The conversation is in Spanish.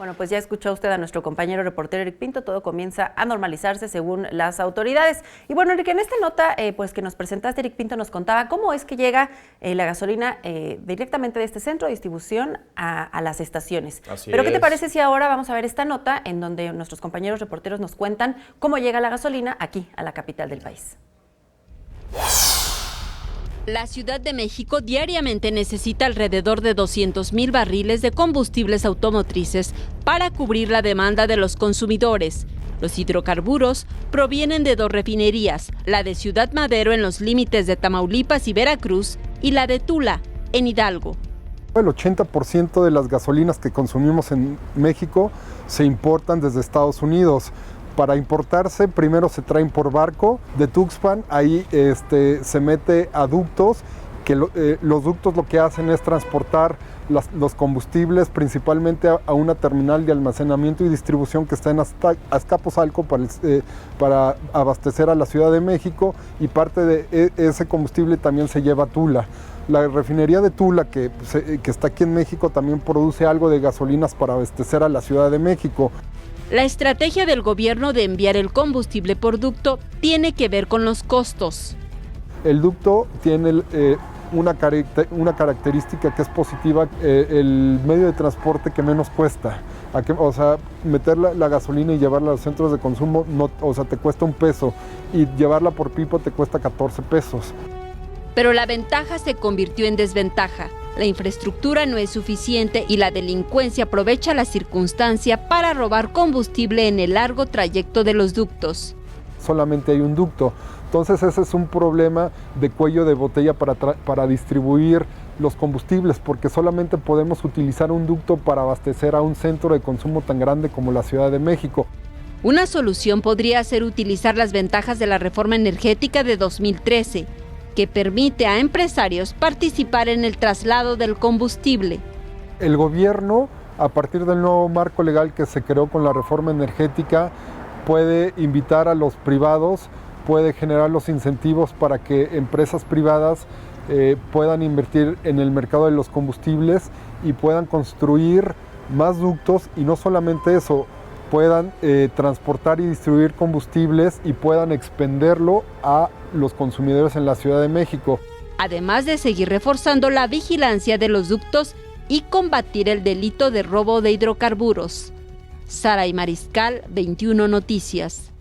Bueno, pues ya escuchó usted a nuestro compañero reportero Eric Pinto, todo comienza a normalizarse según las autoridades. Y bueno, Enrique, en esta nota pues que nos presentaste, Eric Pinto nos contaba cómo es que llega la gasolina directamente de este centro de distribución a las estaciones. Pero ¿qué te parece si ahora vamos a ver esta nota en donde nuestros compañeros reporteros nos cuentan cómo llega la gasolina aquí a la capital del país? La Ciudad de México diariamente necesita alrededor de 200,000 barriles de combustibles automotrices para cubrir la demanda de los consumidores. Los hidrocarburos provienen de dos refinerías, la de Ciudad Madero en los límites de Tamaulipas y Veracruz y la de Tula, en Hidalgo. El 80% de las gasolinas que consumimos en México se importan desde Estados Unidos. Para importarse, primero se traen por barco de Tuxpan, ahí se mete a ductos, que los ductos lo que hacen es transportar los combustibles principalmente a una terminal de almacenamiento y distribución que está en Azcapotzalco para abastecer a la Ciudad de México, y parte de ese combustible también se lleva a Tula. La refinería de Tula, que está aquí en México, también produce algo de gasolinas para abastecer a la Ciudad de México. La estrategia del gobierno de enviar el combustible por ducto tiene que ver con los costos. El ducto tiene una característica que es positiva, el medio de transporte que menos cuesta. Meter la gasolina y llevarla a los centros de consumo te cuesta $1 y llevarla por pipo te cuesta 14 pesos. Pero la ventaja se convirtió en desventaja. La infraestructura no es suficiente y la delincuencia aprovecha la circunstancia para robar combustible en el largo trayecto de los ductos. Solamente hay un ducto, entonces ese es un problema de cuello de botella para distribuir los combustibles, porque solamente podemos utilizar un ducto para abastecer a un centro de consumo tan grande como la Ciudad de México. Una solución podría ser utilizar las ventajas de la reforma energética de 2013, que permite a empresarios participar en el traslado del combustible. El gobierno, a partir del nuevo marco legal que se creó con la reforma energética, puede invitar a los privados, puede generar los incentivos para que empresas privadas puedan invertir en el mercado de los combustibles y puedan construir más ductos, y no solamente eso, puedan transportar y distribuir combustibles y puedan expenderlo a los consumidores en la Ciudad de México. Además de seguir reforzando la vigilancia de los ductos y combatir el delito de robo de hidrocarburos. Saray Mariscal, 21 Noticias.